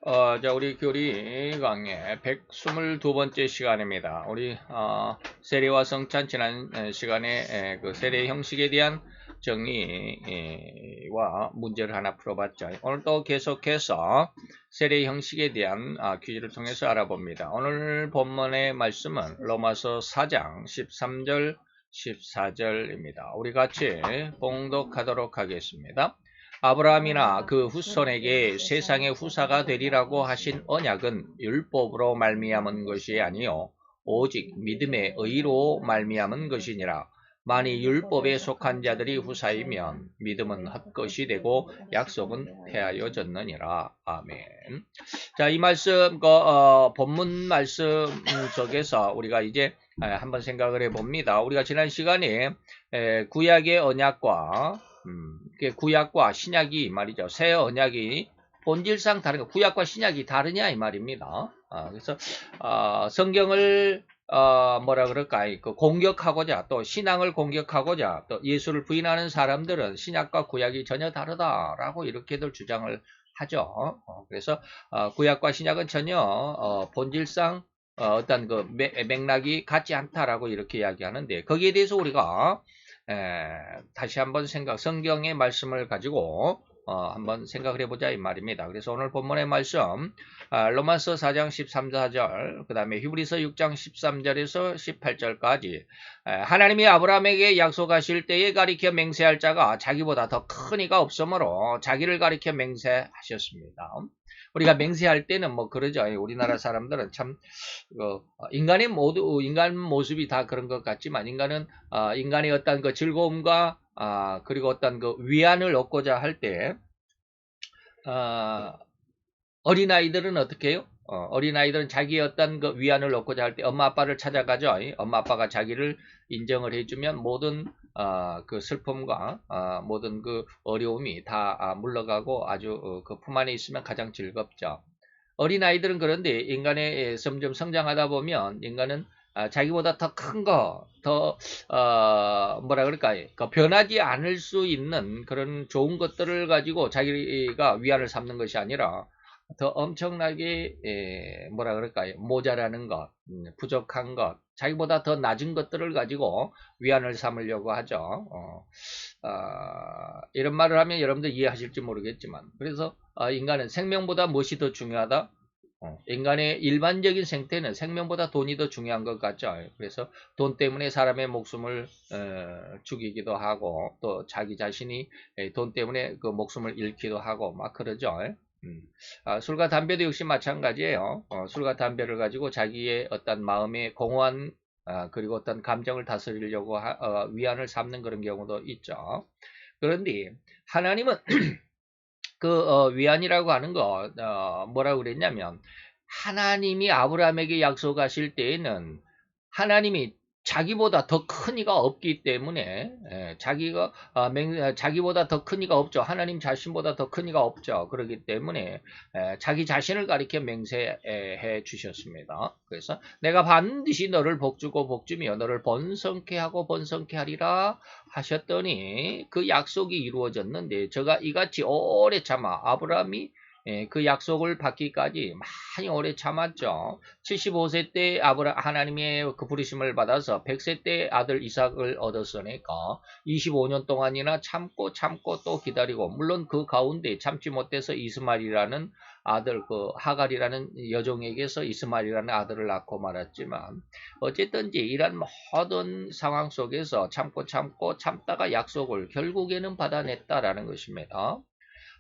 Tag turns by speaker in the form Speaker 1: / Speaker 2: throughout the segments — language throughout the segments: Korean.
Speaker 1: 자, 우리 교리 강의 122번째 시간입니다. 우리, 세례와 성찬 지난 시간에 그 세례 형식에 대한 정리와 문제를 하나 풀어봤죠. 오늘도 계속해서 세례 형식에 대한 퀴즈를 통해서 알아봅니다. 오늘 본문의 말씀은 로마서 4장 13절, 14절입니다. 우리 같이 봉독하도록 하겠습니다. 아브라함이나 그 후손에게 세상의 후사가 되리라고 하신 언약은 율법으로 말미암은 것이 아니요 오직 믿음의 의로 말미암은 것이니라. 만일 율법에 속한 자들이 후사이면 믿음은 헛것이 되고 약속은 폐하여졌느니라. 아멘. 자, 이 말씀 본문 말씀 속에서 우리가 이제 한번 생각을 해봅니다. 우리가 지난 시간에 구약의 언약과 구약과 신약이 말이죠. 새 언약이 본질상 다른 거, 구약과 신약이 다르냐 이 말입니다. 그래서 성경을 뭐라 그럴까, 그 공격하고자 또 신앙을 공격하고자 또 예수를 부인하는 사람들은 신약과 구약이 전혀 다르다라고 이렇게들 주장을 하죠. 그래서 구약과 신약은 전혀 본질상 어떤 그 맥락이 같지 않다라고 이렇게 이야기하는데, 거기에 대해서 우리가 다시 한번 성경의 말씀을 가지고 한번 생각을 해보자 이 말입니다. 그래서 오늘 본문의 말씀 로마서 4장 13절, 그 다음에 히브리서 6장 13절에서 18절까지 하나님이 아브라함에게 약속하실 때에 가리켜 맹세할 자가 자기보다 더 큰 이가 없으므로 자기를 가리켜 맹세하셨습니다. 우리가 맹세할 때는 뭐 그러죠. 우리나라 사람들은 참 인간 모습이 다 그런 것 같지만 인간의 어떤 그 즐거움과 그리고 어떤 그 위안을 얻고자 할 때 어린아이들은 어떻게 해요? 어린아이들은 자기의 어떤 그 위안을 얻고자 할 때 엄마 아빠를 찾아가죠. 엄마 아빠가 자기를 인정을 해주면 모든 그 슬픔과 모든 그 어려움이 다 물러가고 아주 그 품 안에 있으면 가장 즐겁죠. 어린아이들은 그런데 인간의 점점 성장하다 보면 인간은 자기보다 더 큰 거, 더 뭐라 그럴까요? 변하지 않을 수 있는 그런 좋은 것들을 가지고 자기가 위안을 삼는 것이 아니라 더 엄청나게 뭐라 그럴까요? 모자라는 것, 부족한 것, 자기보다 더 낮은 것들을 가지고 위안을 삼으려고 하죠. 이런 말을 하면 여러분들 이해하실지 모르겠지만, 그래서 인간은 생명보다 무엇이 더 중요하다? 인간의 일반적인 생태는 생명보다 돈이 더 중요한 것 같죠. 그래서 돈 때문에 사람의 목숨을 죽이기도 하고 또 자기 자신이 돈 때문에 그 목숨을 잃기도 하고 막 그러죠. 술과 담배도 역시 마찬가지예요. 술과 담배를 가지고 자기의 어떤 마음의 공허한 그리고 어떤 감정을 다스리려고 위안을 삼는 그런 경우도 있죠. 그런데 하나님은 그 위안이라고 하는 거 뭐라고 그랬냐면, 하나님이 아브라함에게 약속하실 때에는 하나님이 자기보다 더 큰 이가 없기 때문에 자기보다 더 큰 이가 없죠. 하나님 자신보다 더 큰 이가 없죠. 그렇기 때문에 자기 자신을 가리켜 맹세해 주셨습니다. 그래서 내가 반드시 너를 복주고 복주며 너를 번성케 하고 번성케 하리라 하셨더니 그 약속이 이루어졌는데, 제가 이같이 오래 참아 아브라함이 그 약속을 받기까지 많이 오래 참았죠. 75세 때 하나님의 그 부르심을 받아서 100세 때 아들 이삭을 얻었으니까 25년 동안이나 참고 또 기다리고, 물론 그 가운데 참지 못해서 이스마엘이라는 아들, 그 하갈이라는 여종에게서 이스마엘이라는 아들을 낳고 말았지만, 어쨌든지 이런 모든 상황 속에서 참다가 약속을 결국에는 받아냈다라는 것입니다.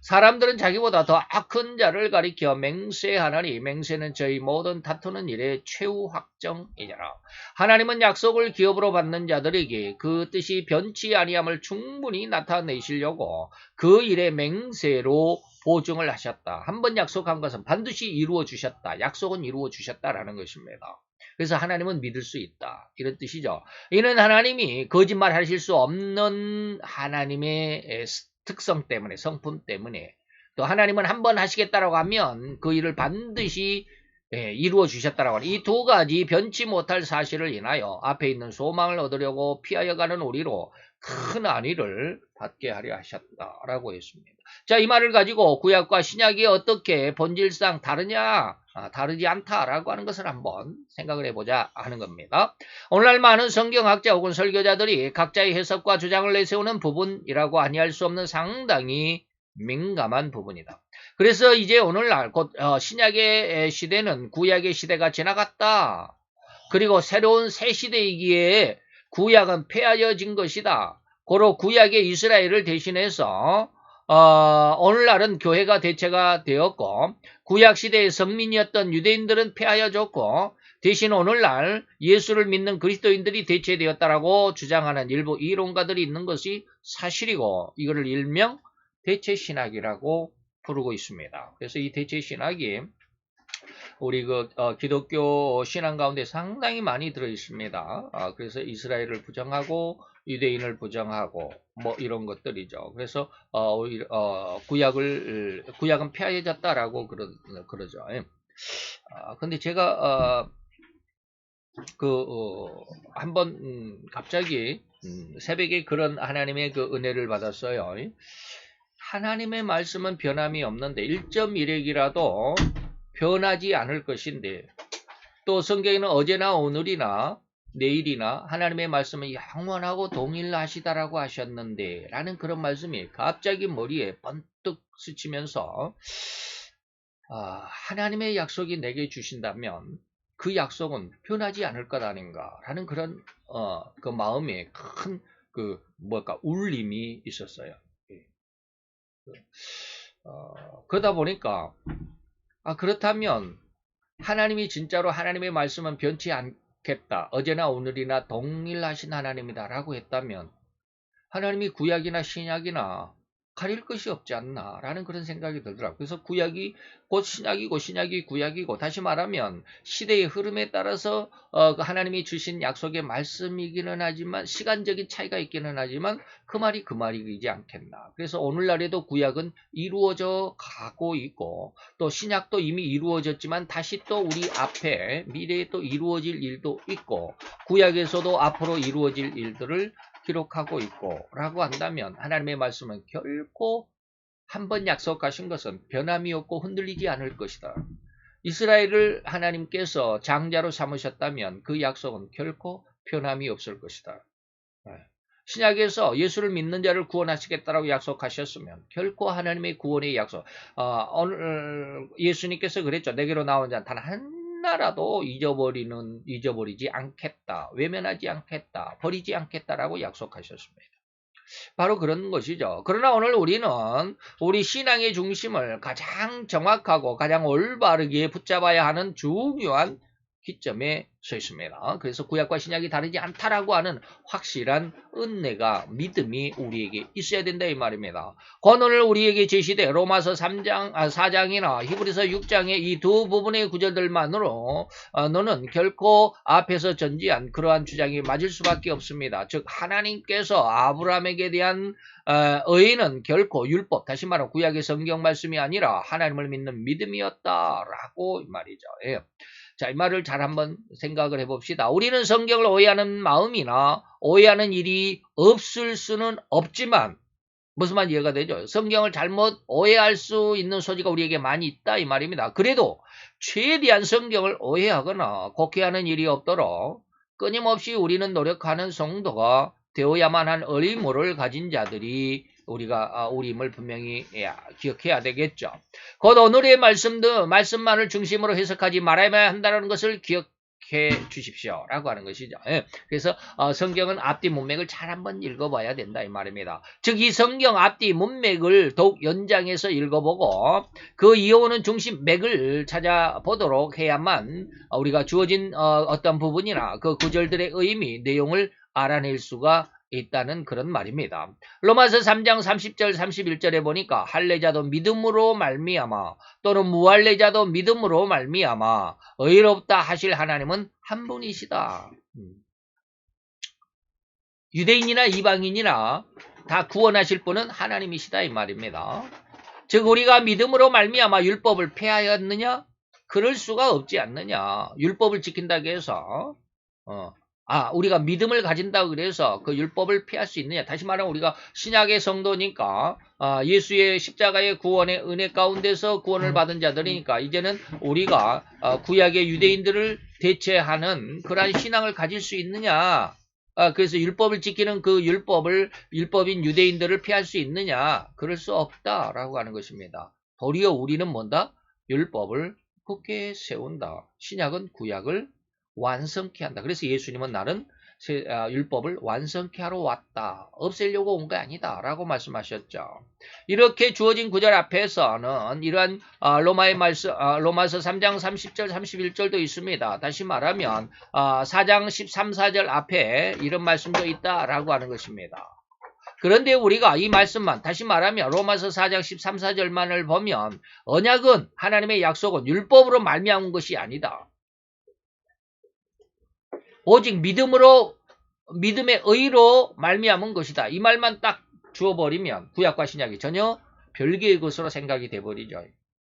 Speaker 1: 사람들은 자기보다 더 큰 자를 가리켜 맹세하나니 맹세는 저희 모든 다투는 일의 최후 확정이니라. 하나님은 약속을 기업으로 받는 자들에게 그 뜻이 변치 아니함을 충분히 나타내시려고 그 일의 맹세로 보증을 하셨다. 한번 약속한 것은 반드시 이루어 주셨다. 약속은 이루어 주셨다라는 것입니다. 그래서 하나님은 믿을 수 있다, 이런 뜻이죠. 이는 하나님이 거짓말하실 수 없는 하나님의 특성 때문에, 성품 때문에, 또 하나님은 한번 하시겠다라고 하면 그 일을 반드시 이루어 주셨다라고 하는 이 두 가지 변치 못할 사실을 인하여 앞에 있는 소망을 얻으려고 피하여 가는 우리로 큰 안위를 받게 하려 하셨다라고 했습니다. 자, 이 말을 가지고 구약과 신약이 어떻게 본질상 다르냐? 다르지 않다라고 하는 것을 한번 생각을 해보자 하는 겁니다. 오늘날 많은 성경학자 혹은 설교자들이 각자의 해석과 주장을 내세우는 부분이라고 아니할 수 없는 상당히 민감한 부분이다. 그래서 이제 오늘날 곧 신약의 시대는 구약의 시대가 지나갔다. 그리고 새로운 새 시대이기에 구약은 폐하여진 것이다. 고로 구약의 이스라엘을 대신해서 오늘날은 교회가 대체가 되었고 구약 시대의 선민이었던 유대인들은 폐하여졌고 대신 오늘날 예수를 믿는 그리스도인들이 대체되었다라고 주장하는 일부 이론가들이 있는 것이 사실이고 이거를 일명 대체신학이라고 부르고 있습니다. 그래서 이 대체신학이 우리 기독교 신앙 가운데 상당히 많이 들어 있습니다. 그래서 이스라엘을 부정하고 유대인을 부정하고 뭐 이런 것들이죠. 그래서 구약은 폐하여졌다라고 그러죠. 근데 제가 한번 갑자기 새벽에 그런 하나님의 그 은혜를 받았어요. 하나님의 말씀은 변함이 없는데 1.1핵이라도 변하지 않을 것인데 또 성경에는 어제나 오늘이나 내일이나 하나님의 말씀은 영원하고 동일하시다라고 하셨는데 라는 그런 말씀이 갑자기 머리에 번뜩 스치면서 하나님의 약속이 내게 주신다면 그 약속은 변하지 않을 것 아닌가 라는 그런 그 마음에 큰 울림이 있었어요. 그러다 보니까 그렇다면 하나님이 진짜로 하나님의 말씀은 변치 않겠다. 어제나 오늘이나 동일하신 하나님이다 라고 했다면 하나님이 구약이나 신약이나 가릴 것이 없지 않나 라는 그런 생각이 들더라고요. 그래서 구약이 곧 신약이고 신약이 구약이고 다시 말하면 시대의 흐름에 따라서 하나님이 주신 약속의 말씀이기는 하지만 시간적인 차이가 있기는 하지만 그 말이 그 말이지 않겠나. 그래서 오늘날에도 구약은 이루어져 가고 있고 또 신약도 이미 이루어졌지만 다시 또 우리 앞에 미래에 또 이루어질 일도 있고 구약에서도 앞으로 이루어질 일들을 기록하고 있고 라고 한다면 하나님의 말씀은 결코 한번 약속하신 것은 변함이 없고 흔들리지 않을 것이다. 이스라엘을 하나님께서 장자로 삼으셨다면 그 약속은 결코 변함이 없을 것이다. 신약에서 예수를 믿는 자를 구원하시겠다라고 약속하셨으면 결코 하나님의 구원의 약속 오늘 예수님께서 그랬죠. 내게로 나온 자 단 하나라도 잊어버리지 않겠다. 외면하지 않겠다. 버리지 않겠다라고 약속하셨습니다. 바로 그런 것이죠. 그러나 오늘 우리는 우리 신앙의 중심을 가장 정확하고 가장 올바르게 붙잡아야 하는 중요한 기점에 서 있습니다. 그래서 구약과 신약이 다르지 않다라고 하는 확실한 은혜가 믿음이 우리에게 있어야 된다 이 말입니다. 오늘 우리에게 제시된 로마서 4장이나 히브리서 6장의 이 두 부분의 구절들만으로 너는 결코 앞에서 전지한 그러한 주장이 맞을 수밖에 없습니다. 즉 하나님께서 아브라함에게 대한 의의는 결코 율법, 다시 말하면 구약의 성경 말씀이 아니라 하나님을 믿는 믿음이었다라고 이 말이죠. 예. 자, 이 말을 잘 한번 생각을 해봅시다. 우리는 성경을 오해하는 마음이나 오해하는 일이 없을 수는 없지만 무슨 말 이해가 되죠? 성경을 잘못 오해할 수 있는 소지가 우리에게 많이 있다 이 말입니다. 그래도 최대한 성경을 오해하거나 곡해하는 일이 없도록 끊임없이 우리는 노력하는 성도가 되어야만 한 의무를 가진 자들이 우리임을 분명히 기억해야 되겠죠. 곧 오늘의 말씀만을 중심으로 해석하지 말아야 한다는 것을 기억해 주십시오. 라고 하는 것이죠. 그래서 성경은 앞뒤 문맥을 잘 한번 읽어봐야 된다 이 말입니다. 즉 이 성경 앞뒤 문맥을 더욱 연장해서 읽어보고 그 이어오는 중심 맥을 찾아보도록 해야만 우리가 주어진 어떤 부분이나 그 구절들의 의미, 내용을 알아낼 수가 있다는 그런 말입니다. 로마서 3장 30절 31절에 보니까 할례자도 믿음으로 말미암아 또는 무할례자도 믿음으로 말미암아 의롭다 하실 하나님은 한 분이시다. 유대인이나 이방인이나 다 구원하실 분은 하나님이시다 이 말입니다. 즉 우리가 믿음으로 말미암아 율법을 폐하였느냐? 그럴 수가 없지 않느냐. 율법을 지킨다고 해서 우리가 믿음을 가진다고 그래서 그 율법을 피할 수 있느냐. 다시 말하면 우리가 신약의 성도니까 예수의 십자가의 구원의 은혜 가운데서 구원을 받은 자들이니까 이제는 우리가 구약의 유대인들을 대체하는 그러한 신앙을 가질 수 있느냐. 그래서 율법을 지키는 그 율법인 유대인들을 피할 수 있느냐. 그럴 수 없다라고 하는 것입니다. 도리어 우리는 뭔다? 율법을 굳게 세운다. 신약은 구약을 완성케 한다. 그래서 예수님은 나는 율법을 완성케 하러 왔다. 없애려고 온 게 아니다. 라고 말씀하셨죠. 이렇게 주어진 구절 앞에서는 이러한 로마의 말씀, 로마서 3장 30절 31절도 있습니다. 다시 말하면 4장 13, 14절 앞에 이런 말씀도 있다라고 하는 것입니다. 그런데 우리가 이 말씀만 다시 말하면 로마서 4장 13, 14절만을 보면 언약은 하나님의 약속은 율법으로 말미암은 것이 아니다. 오직 믿음의 의로 말미암은 것이다. 이 말만 딱 주어버리면 구약과 신약이 전혀 별개의 것으로 생각이 돼버리죠.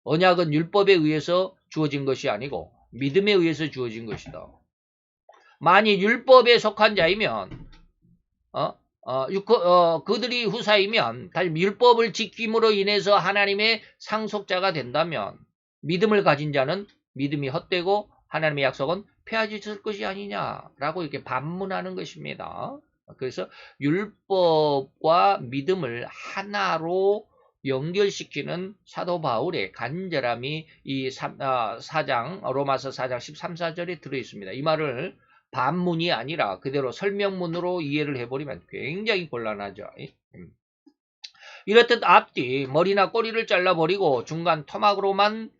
Speaker 1: 언약은 율법에 의해서 주어진 것이 아니고 믿음에 의해서 주어진 것이다. 만일 율법에 속한 자이면 그들이 후사이면 율법을 지킴으로 인해서 하나님의 상속자가 된다면 믿음을 가진 자는 믿음이 헛되고 하나님의 약속은 폐하질 것이 아니냐라고 이렇게 반문하는 것입니다. 그래서 율법과 믿음을 하나로 연결시키는 사도 바울의 간절함이 이 로마서 4장 13, 14절에 들어있습니다. 이 말을 반문이 아니라 그대로 설명문으로 이해를 해버리면 굉장히 곤란하죠. 이렇듯 앞뒤 머리나 꼬리를 잘라버리고 중간 토막으로만은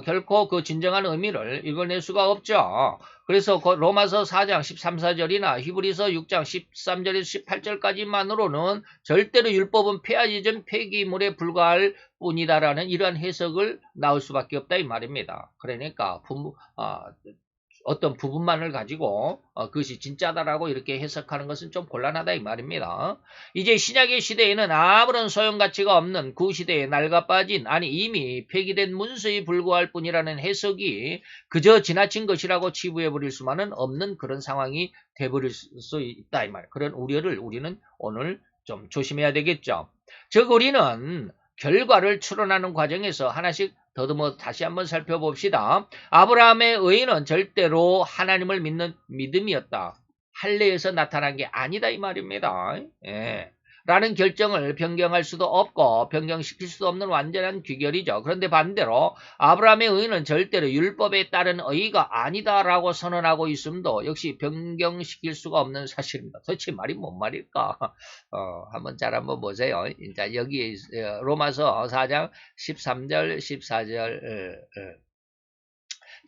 Speaker 1: 결코 그 진정한 의미를 읽어낼 수가 없죠. 그래서 로마서 4장 13, 14절이나 히브리서 6장 13절에서 18절까지만으로는 절대로 율법은 폐하지전 폐기물에 불과할 뿐이다라는 이러한 해석을 나올 수밖에 없다 이 말입니다. 그러니까 어떤 부분만을 가지고 그것이 진짜다라고 이렇게 해석하는 것은 좀 곤란하다 이 말입니다. 이제 신약의 시대에는 아무런 소용가치가 없는 그 시대에 낡아빠진 이미 폐기된 문서에 불과할 뿐이라는 해석이 그저 지나친 것이라고 치부해버릴 수만은 없는 그런 상황이 돼버릴 수 있다 이 말. 그런 우려를 우리는 오늘 좀 조심해야 되겠죠. 즉 우리는 결과를 추론하는 과정에서 하나씩 더듬어 다시 한번 살펴봅시다. 아브라함의 의는 절대로 하나님을 믿는 믿음이었다. 할례에서 나타난 게 아니다 이 말입니다. 라는 결정을 변경할 수도 없고 변경시킬 수도 없는 완전한 귀결이죠. 그런데 반대로 아브라함의 의는 절대로 율법에 따른 의가 아니다라고 선언하고 있음도 역시 변경시킬 수가 없는 사실입니다. 도대체 말이 뭔 말일까? 한번 잘 한번 보세요. 자, 여기 로마서 4장 13절 14절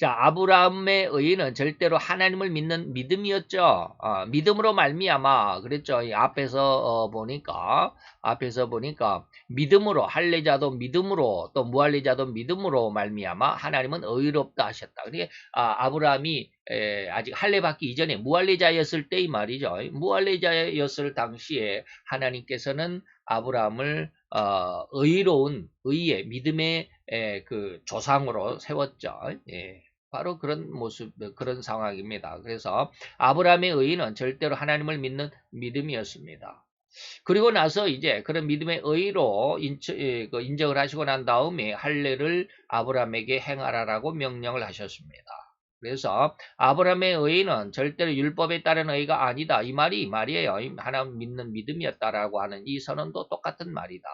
Speaker 1: 자, 아브라함의 의는 절대로 하나님을 믿는 믿음이었죠. 믿음으로 말미암아 그랬죠. 앞에서 보니까 믿음으로 할례자도 믿음으로 또 무할례자도 믿음으로 말미암아 하나님은 의롭다 하셨다. 그러니까 아브라함이 아직 할례 받기 이전에 무할례자였을 때 이 말이죠. 무할례자였을 당시에 하나님께서는 아브라함을 의로운 의의 믿음의 그 조상으로 세웠죠. 바로 그런 모습, 그런 상황입니다. 그래서 아브라함의 의는 절대로 하나님을 믿는 믿음이었습니다. 그리고 나서 이제 그런 믿음의 의로 인정을 하시고 난 다음에 할례를 아브라함에게 행하라라고 명령을 하셨습니다. 그래서 아브라함의 의는 절대로 율법에 따른 의가 아니다. 이 말이에요. 하나님 믿는 믿음이었다라고 하는 이 선언도 똑같은 말이다.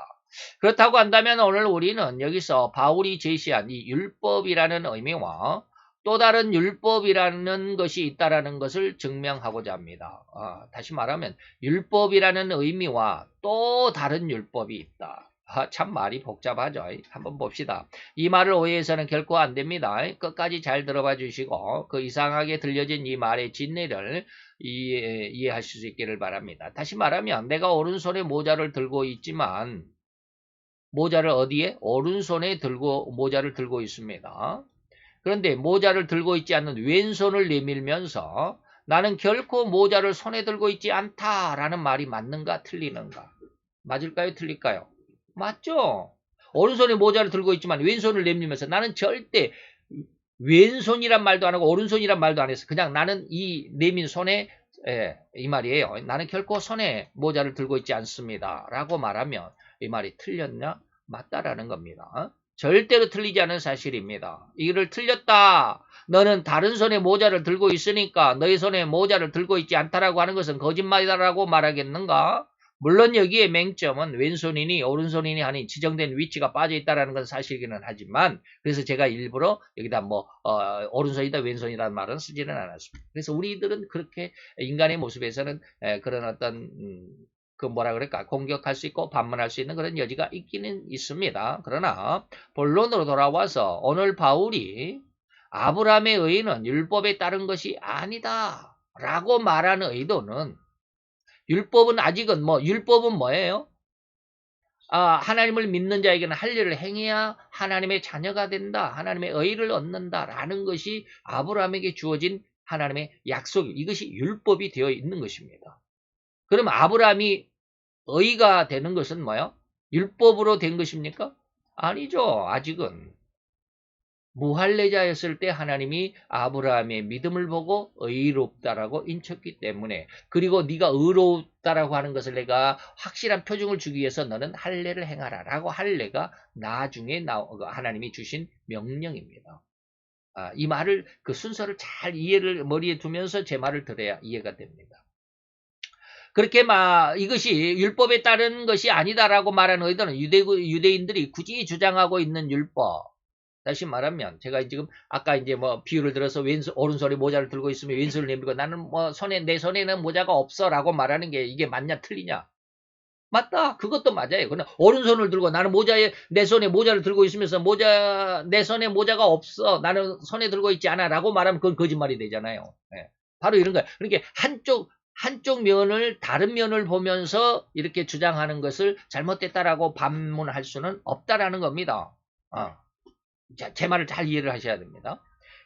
Speaker 1: 그렇다고 한다면 오늘 우리는 여기서 바울이 제시한 이 율법이라는 의미와 또 다른 율법이라는 것이 있다라는 것을 증명하고자 합니다. 다시 말하면 율법이라는 의미와 또 다른 율법이 있다. 참 말이 복잡하죠. 한번 봅시다. 이 말을 오해해서는 결코 안 됩니다. 끝까지 잘 들어봐 주시고 그 이상하게 들려진 이 말의 진리를 이해하실 수 있기를 바랍니다. 다시 말하면 내가 오른손에 모자를 들고 있지만 모자를 어디에? 오른손에 모자를 들고 있습니다. 그런데 모자를 들고 있지 않는 왼손을 내밀면서 나는 결코 모자를 손에 들고 있지 않다라는 말이 맞는가 틀리는가? 맞을까요? 틀릴까요? 맞죠? 오른손에 모자를 들고 있지만 왼손을 내밀면서 나는 절대 왼손이란 말도 안 하고 오른손이란 말도 안 했어. 그냥 나는 이 내민 손에 이 말이에요. 나는 결코 손에 모자를 들고 있지 않습니다. 라고 말하면 이 말이 틀렸냐? 맞다라는 겁니다. 절대로 틀리지 않은 사실입니다. 이를 틀렸다. 너는 다른 손에 모자를 들고 있으니까 너의 손에 모자를 들고 있지 않다라고 하는 것은 거짓말이다라고 말하겠는가? 물론 여기에 맹점은 왼손이니 오른손이니 하니 지정된 위치가 빠져 있다라는 건 사실이기는 하지만 그래서 제가 일부러 여기다 오른손이다 왼손이라는 말은 쓰지는 않았습니다. 그래서 우리들은 그렇게 인간의 모습에서는 그런 어떤 그 뭐라 그럴까 공격할 수 있고 반문할 수 있는 그런 여지가 있기는 있습니다. 그러나 본론으로 돌아와서 오늘 바울이 아브라함의 의는 율법에 따른 것이 아니다 라고 말하는 의도는 율법은 아직은 율법은 뭐예요? 하나님을 믿는 자에게는 할 일을 행해야 하나님의 자녀가 된다. 하나님의 의를 얻는다라는 것이 아브라함에게 주어진 하나님의 약속. 이것이 율법이 되어 있는 것입니다. 그럼 아브라함이 의가 되는 것은 뭐예요? 율법으로 된 것입니까? 아니죠. 아직은. 무할례자였을 때 하나님이 아브라함의 믿음을 보고 의롭다라고 인쳤기 때문에 그리고 네가 의롭다라고 하는 것을 내가 확실한 표징을 주기 위해서 너는 할례를 행하라 라고 할례가 나중에 하나님이 주신 명령입니다. 이 말을 그 순서를 잘 이해를 머리에 두면서 제 말을 들어야 이해가 됩니다. 그렇게 이것이 율법에 따른 것이 아니다라고 말하는 의도는 유대인들이 굳이 주장하고 있는 율법 다시 말하면 제가 지금 아까 이제 비유를 들어서 오른손에 모자를 들고 있으면 왼손을 내밀고 나는 내 손에는 모자가 없어라고 말하는 게 이게 맞냐 틀리냐? 맞다. 그것도 맞아요. 그러나 오른손을 들고 나는 내 손에 모자를 들고 있으면서 내 손에 모자가 없어. 나는 손에 들고 있지 않아라고 말하면 그건 거짓말이 되잖아요. 네. 바로 이런 거예요. 그러니까 한쪽 면을 다른 면을 보면서 이렇게 주장하는 것을 잘못됐다라고 반문할 수는 없다라는 겁니다. 자, 제 말을 잘 이해를 하셔야 됩니다.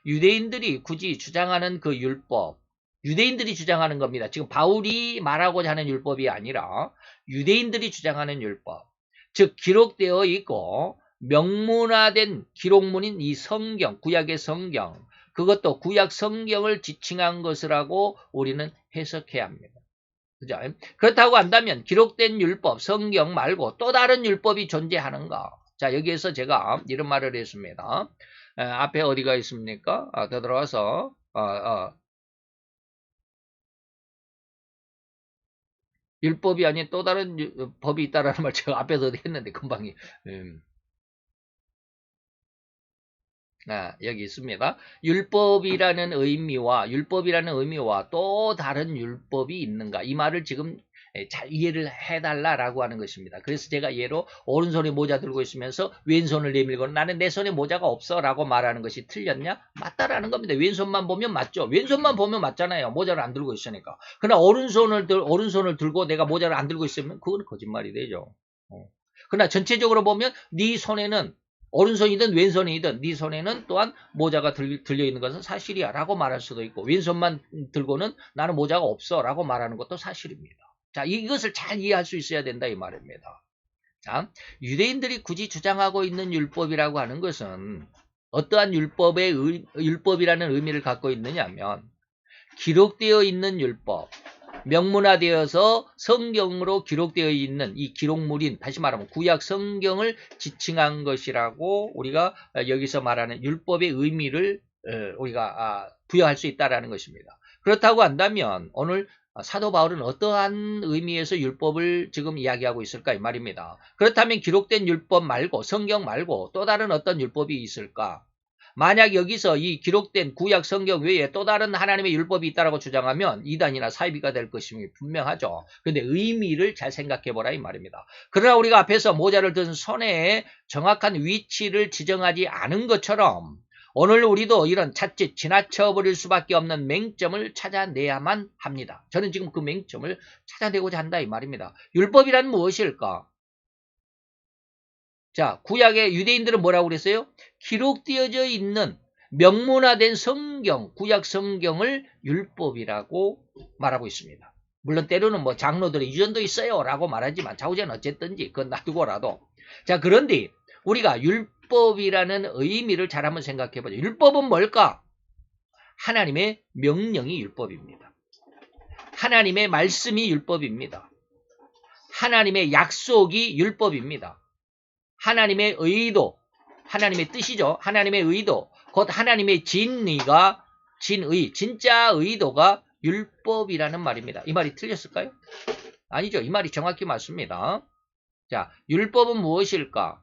Speaker 1: 유대인들이 굳이 주장하는 그 율법, 유대인들이 주장하는 겁니다. 지금 바울이 말하고자 하는 율법이 아니라 유대인들이 주장하는 율법, 즉 기록되어 있고 명문화된 기록문인 이 성경, 구약의 성경, 그것도 구약 성경을 지칭한 것이라고 우리는 해석해야 합니다. 그죠? 그렇다고 한다면 기록된 율법, 성경 말고 또 다른 율법이 존재하는가? 자, 여기에서 제가 이런 말을 했습니다. 앞에 어디가 있습니까? 더 들어와서, 율법이 아닌 또 다른 법이 있다라는 말 제가 앞에서 했는데, 금방이. 여기 있습니다. 율법이라는 의미와 또 다른 율법이 있는가? 이 말을 지금 잘 이해를 해달라라고 하는 것입니다. 그래서 제가 예로 오른손에 모자 들고 있으면서 왼손을 내밀고 나는 내 손에 모자가 없어 라고 말하는 것이 틀렸냐? 맞다라는 겁니다. 왼손만 보면 맞죠. 왼손만 보면 맞잖아요. 모자를 안 들고 있으니까. 그러나 오른손을 들고 내가 모자를 안 들고 있으면 그건 거짓말이 되죠. 그러나 전체적으로 보면 네 손에는 오른손이든 왼손이든 네 손에는 또한 모자가 들려있는 것은 사실이야 라고 말할 수도 있고 왼손만 들고는 나는 모자가 없어 라고 말하는 것도 사실입니다. 자, 이것을 잘 이해할 수 있어야 된다 이 말입니다. 자, 유대인들이 굳이 주장하고 있는 율법이라고 하는 것은 어떠한 율법이라는 의미를 갖고 있느냐면 기록되어 있는 율법, 명문화되어서 성경으로 기록되어 있는 이 기록물인 다시 말하면 구약 성경을 지칭한 것이라고 우리가 여기서 말하는 율법의 의미를 우리가 부여할 수 있다는 것입니다. 그렇다고 한다면 오늘 사도 바울은 어떠한 의미에서 율법을 지금 이야기하고 있을까 이 말입니다. 그렇다면 기록된 율법 말고 성경 말고 또 다른 어떤 율법이 있을까? 만약 여기서 이 기록된 구약 성경 외에 또 다른 하나님의 율법이 있다고 주장하면 이단이나 사이비가 될 것임이 분명하죠. 그런데 의미를 잘 생각해보라 이 말입니다. 그러나 우리가 앞에서 모자를 든 손에 정확한 위치를 지정하지 않은 것처럼 오늘 우리도 이런 자칫 지나쳐버릴 수밖에 없는 맹점을 찾아내야만 합니다. 저는 지금 그 맹점을 찾아내고자 한다 이 말입니다. 율법이란 무엇일까? 자, 구약의 유대인들은 뭐라고 그랬어요? 기록되어져 있는 명문화된 성경, 구약 성경을 율법이라고 말하고 있습니다. 물론 때로는 장로들이 유전도 있어요 라고 말하지만 자우제는 어쨌든지 그건 놔두고라도 자, 그런데 우리가 율법이라는 의미를 잘 한번 생각해 보죠. 율법은 뭘까? 하나님의 명령이 율법입니다. 하나님의 말씀이 율법입니다. 하나님의 약속이 율법입니다. 하나님의 의도, 하나님의 뜻이죠. 하나님의 의도, 곧 하나님의 진리가, 진짜 의도가 율법이라는 말입니다. 이 말이 틀렸을까요? 아니죠. 이 말이 정확히 맞습니다. 자, 율법은 무엇일까?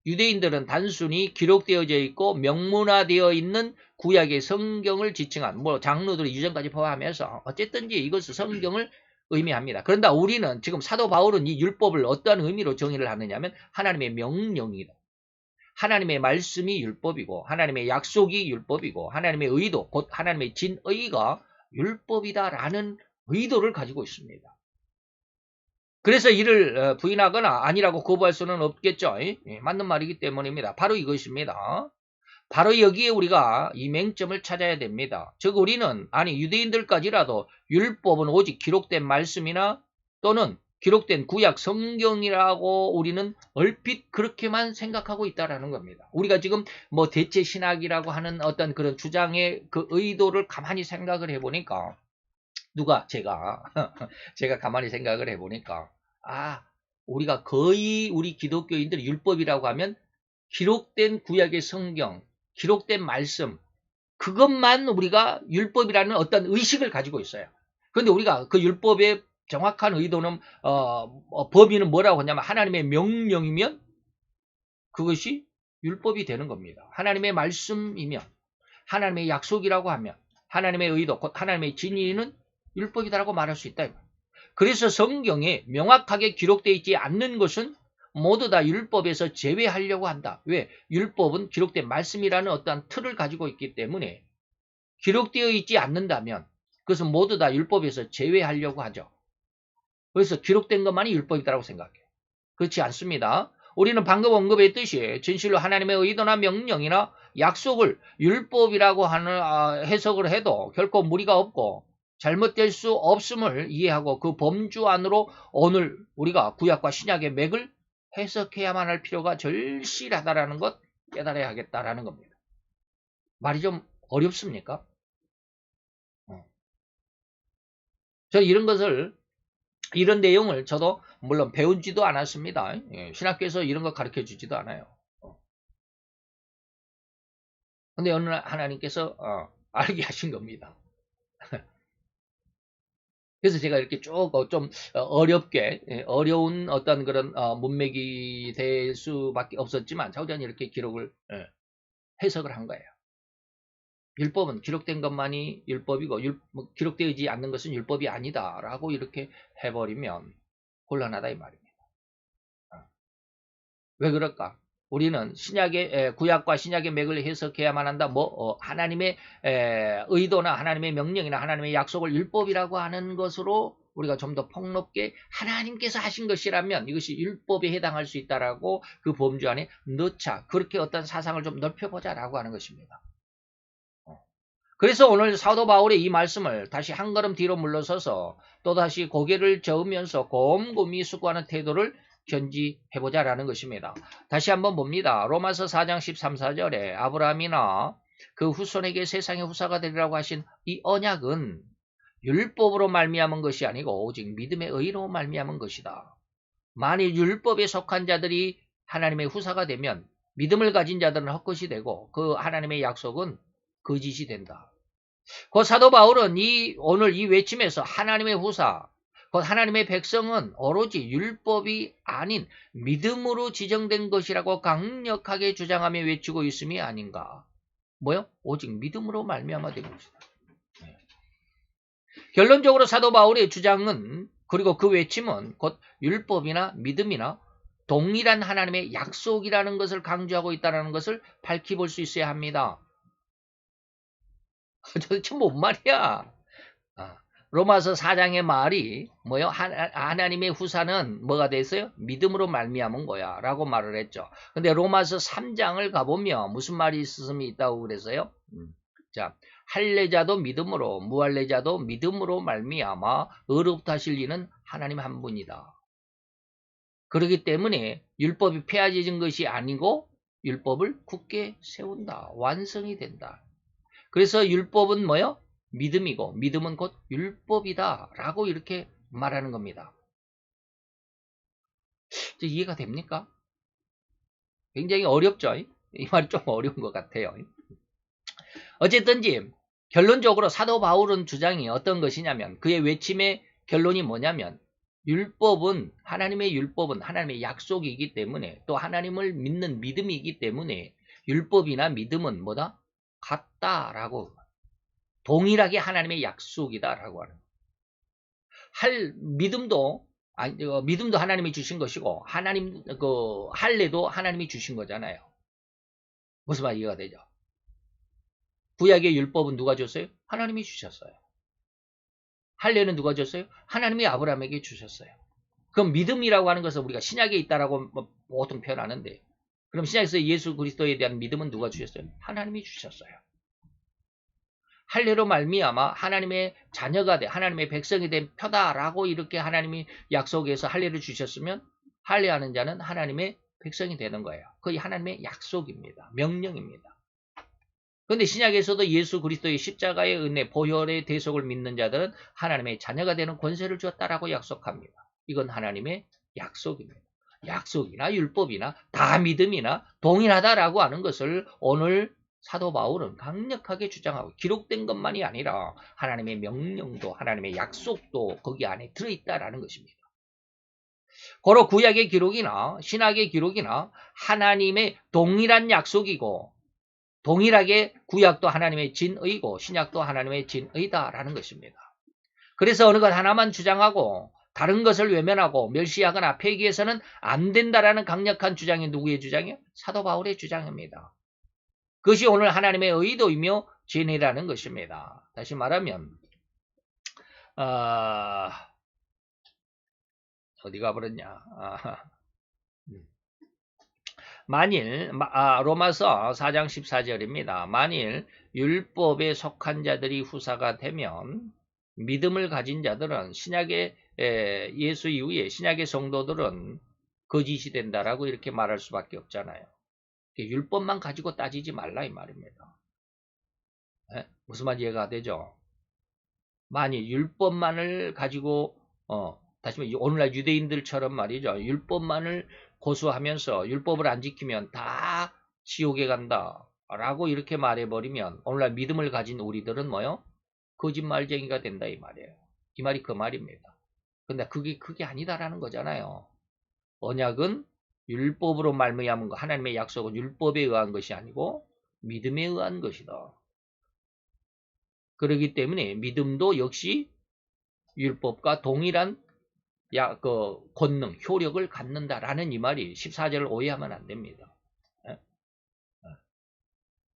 Speaker 1: 유대인들은 단순히 기록되어져 있고 명문화되어 있는 구약의 성경을 지칭한 장로들의 유전까지 포함해서 어쨌든지 이것은 성경을 의미합니다. 그런데 우리는 지금 사도 바울은 이 율법을 어떠한 의미로 정의를 하느냐면 하나님의 명령이다. 하나님의 말씀이 율법이고 하나님의 약속이 율법이고 하나님의 의도 곧 하나님의 진의가 율법이다라는 의도를 가지고 있습니다. 그래서 이를 부인하거나 아니라고 거부할 수는 없겠죠. 맞는 말이기 때문입니다. 바로 이것입니다. 바로 여기에 우리가 이 맹점을 찾아야 됩니다. 즉 우리는 유대인들까지라도 율법은 오직 기록된 말씀이나 또는 기록된 구약 성경이라고 우리는 얼핏 그렇게만 생각하고 있다라는 겁니다. 우리가 지금 대체 신학이라고 하는 어떤 그런 주장의 그 의도를 가만히 생각을 해보니까 제가 가만히 생각을 해보니까 우리가 거의 우리 기독교인들이 율법이라고 하면 기록된 구약의 성경, 기록된 말씀 그것만 우리가 율법이라는 어떤 의식을 가지고 있어요. 그런데 우리가 그 율법의 정확한 의도는 범위는 뭐라고 하냐면 하나님의 명령이면 그것이 율법이 되는 겁니다. 하나님의 말씀이면 하나님의 약속이라고 하면 하나님의 의도, 곧 하나님의 진리는 율법이다라고 말할 수 있다. 그래서 성경에 명확하게 기록되어 있지 않는 것은 모두 다 율법에서 제외하려고 한다. 왜? 율법은 기록된 말씀이라는 어떠한 틀을 가지고 있기 때문에 기록되어 있지 않는다면 그것은 모두 다 율법에서 제외하려고 하죠. 그래서 기록된 것만이 율법이다라고 생각해요. 그렇지 않습니다. 우리는 방금 언급했듯이 진실로 하나님의 의도나 명령이나 약속을 율법이라고 하는 해석을 해도 결코 무리가 없고 잘못될 수 없음을 이해하고 그 범주 안으로 오늘 우리가 구약과 신약의 맥을 해석해야만 할 필요가 절실하다라는 것 깨달아야 하겠다라는 겁니다. 말이 좀 어렵습니까? 저 이런 내용을 저도 물론 배우지도 않았습니다. 신학교에서 이런 거 가르쳐 주지도 않아요. 근데 어느 날 하나님께서 알게 하신 겁니다. 그래서 제가 이렇게 쭉 좀 어렵게 어려운 어떤 그런 문맥이 될 수밖에 없었지만 자우전이 이렇게 기록을 해석을 한 거예요. 율법은 기록된 것만이 율법이고 기록되지 않는 것은 율법이 아니다라고 이렇게 해버리면 곤란하다 이 말입니다. 왜 그럴까? 우리는 구약과 신약의 맥을 해석해야만 한다. 하나님의 의도나 하나님의 명령이나 하나님의 약속을 율법이라고 하는 것으로 우리가 좀 더 폭넓게 하나님께서 하신 것이라면 이것이 율법에 해당할 수 있다라고 그 범주 안에 넣자. 그렇게 어떤 사상을 좀 넓혀보자라고 하는 것입니다. 그래서 오늘 사도 바울의 이 말씀을 다시 한 걸음 뒤로 물러서서 또다시 고개를 저으면서 곰곰이 수고하는 태도를 견지해보자라는 것입니다. 다시 한번 봅니다. 로마서 4장 13, 14절에 아브라함이나 그 후손에게 세상의 후사가 되리라고 하신 이 언약은 율법으로 말미암은 것이 아니고 오직 믿음의 의로 말미암은 것이다. 만일 율법에 속한 자들이 하나님의 후사가 되면 믿음을 가진 자들은 헛것이 되고 그 하나님의 약속은 거짓이 된다. 그 사도 바울은 오늘 이 외침에서 하나님의 후사, 곧 하나님의 백성은 오로지 율법이 아닌 믿음으로 지정된 것이라고 강력하게 주장하며 외치고 있음이 아닌가. 뭐요? 오직 믿음으로 말미암아 된 것이다. 결론적으로 사도 바울의 주장은 그리고 그 외침은 곧 율법이나 믿음이나 동일한 하나님의 약속이라는 것을 강조하고 있다는 것을 밝혀볼 수 있어야 합니다. 도대체 뭔 말이야? 로마서 4장의 말이 뭐요? 하나님의 후사는 뭐가 됐어요? 믿음으로 말미암은 거야 라고 말을 했죠. 근데 로마서 3장을 가보면 무슨 말이 있음이 있다고 그래서요? 자, 할례자도 믿음으로 무할례자도 믿음으로 말미암아 의롭다 하실 이는 하나님 한 분이다. 그렇기 때문에 율법이 폐하해진 것이 아니고 율법을 굳게 세운다. 완성이 된다. 그래서 율법은 뭐요? 믿음이고 믿음은 곧 율법이다 라고 이렇게 말하는 겁니다. 이해가 됩니까? 굉장히 어렵죠? 이 말이 좀 어려운 것 같아요. 어쨌든지 결론적으로 사도 바울은 주장이 어떤 것이냐면 그의 외침의 결론이 뭐냐면 하나님의 율법은 하나님의 약속이기 때문에 또 하나님을 믿는 믿음이기 때문에 율법이나 믿음은 뭐다? 같다라고 동일하게 하나님의 약속이다라고 하는 믿음도 하나님이 주신 것이고 할례도 하나님이 주신 거잖아요. 무슨 말 이해가 되죠? 구약의 율법은 누가 줬어요? 하나님이 주셨어요. 할례는 누가 줬어요? 하나님이 아브라함에게 주셨어요. 그럼 믿음이라고 하는 것은 우리가 신약에 있다라고 보통 표현하는데 그럼 신약에서 예수 그리스도에 대한 믿음은 누가 주셨어요? 하나님이 주셨어요. 할례로 말미암아 하나님의 자녀가 돼 하나님의 백성이 된 표다라고 이렇게 하나님이 약속해서 할례를 주셨으면 할례하는 자는 하나님의 백성이 되는 거예요. 그게 하나님의 약속입니다. 명령입니다. 그런데 신약에서도 예수 그리스도의 십자가의 은혜, 보혈의 대속을 믿는 자들은 하나님의 자녀가 되는 권세를 주었다라고 약속합니다. 이건 하나님의 약속입니다. 약속이나 율법이나 다 믿음이나 동일하다라고 하는 것을 오늘 사도 바울은 강력하게 주장하고 기록된 것만이 아니라 하나님의 명령도 하나님의 약속도 거기 안에 들어있다라는 것입니다. 고로 구약의 기록이나 신약의 기록이나 하나님의 동일한 약속이고 동일하게 구약도 하나님의 진의고 신약도 하나님의 진의다라는 것입니다. 그래서 어느 것 하나만 주장하고 다른 것을 외면하고 멸시하거나 폐기해서는 안 된다라는 강력한 주장이 누구의 주장이요? 사도 바울의 주장입니다. 그것이 오늘 하나님의 의도이며 진리라는 것입니다. 다시 말하면 어디가 버렸냐? 만일 로마서 4장 14절입니다. 만일 율법에 속한 자들이 후사가 되면 믿음을 가진 자들은 신약의 예수 이후에 신약의 성도들은 거짓이 된다라고 이렇게 말할 수밖에 없잖아요. 율법만 가지고 따지지 말라 이 말입니다. 무슨 말 이해가 되죠? 만일 율법만을 가지고 다시 말해 오늘날 유대인들처럼 말이죠. 율법만을 고수하면서 율법을 안 지키면 다 지옥에 간다 라고 이렇게 말해버리면 오늘날 믿음을 가진 우리들은 뭐요? 거짓말쟁이가 된다 이 말이에요. 이 말이 그 말입니다. 근데 그게 아니다라는 거잖아요. 언약은 율법으로 말미암은 거 하나님의 약속은 율법에 의한 것이 아니고 믿음에 의한 것이다. 그렇기 때문에 믿음도 역시 율법과 동일한 권능, 효력을 갖는다라는 이 말이 14절을 오해하면 안 됩니다.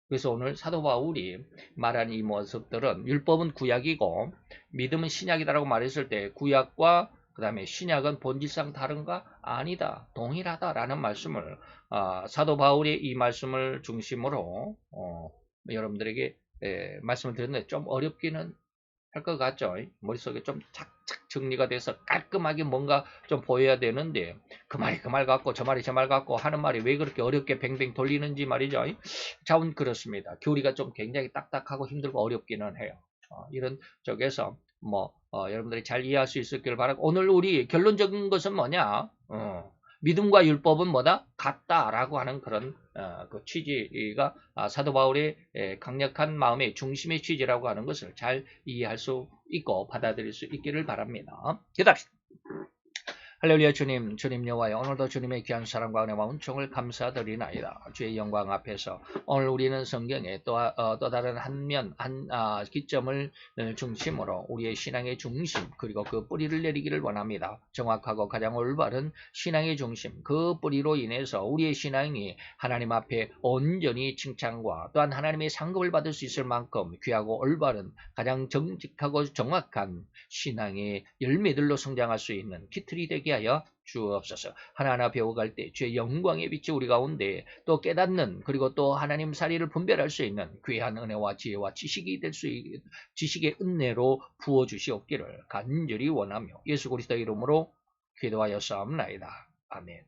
Speaker 1: 그래서 오늘 사도 바울이 말한 이 모습들은 율법은 구약이고 믿음은 신약이다라고 말했을 때 구약과 그 다음에 신약은 본질상 다른가? 아니다. 동일하다라는 말씀을 사도 바울의 이 말씀을 중심으로 여러분들에게 말씀을 드렸는데 좀 어렵기는 할 것 같죠. 머릿속에 좀 착착 정리가 돼서 깔끔하게 뭔가 좀 보여야 되는데 그 말이 그 말 같고 저 말이 저 말 같고 하는 말이 왜 그렇게 어렵게 뱅뱅 돌리는지 말이죠. 자운 그렇습니다. 교리가 좀 굉장히 딱딱하고 힘들고 어렵기는 해요. 이런 쪽에서 여러분들이 잘 이해할 수 있었기를 바라고 오늘 우리 결론적인 것은 뭐냐? 믿음과 율법은 뭐다? 같다라고 하는 그런 그 취지가 사도 바울의 강력한 마음의 중심의 취지라고 하는 것을 잘 이해할 수 있고 받아들일 수 있기를 바랍니다. 기도합시다. 할렐루야 주님, 주님 여호와여 오늘도 주님의 귀한 사랑과 은혜와 은총을 감사드리나이다. 주의 영광 앞에서 오늘 우리는 성경에 또 다른 한 기점을 중심으로 우리의 신앙의 중심 그리고 그 뿌리를 내리기를 원합니다. 정확하고 가장 올바른 신앙의 중심 그 뿌리로 인해서 우리의 신앙이 하나님 앞에 온전히 칭찬과 또한 하나님의 상급을 받을 수 있을 만큼 귀하고 올바른 가장 정직하고 정확한 신앙의 열매들로 성장할 수 있는 기틀이 되게 하여 주옵소서. 하나하나 배워갈 때 주의 영광의 빛이 우리 가운데 또 깨닫는 그리고 또 하나님 사리를 분별할 수 있는 귀한 은혜와 지혜와 지식이 될 수 있는 지식의 은혜로 부어주시옵기를 간절히 원하며 예수 그리스도의 이름으로 기도하였사옵나이다. 아멘.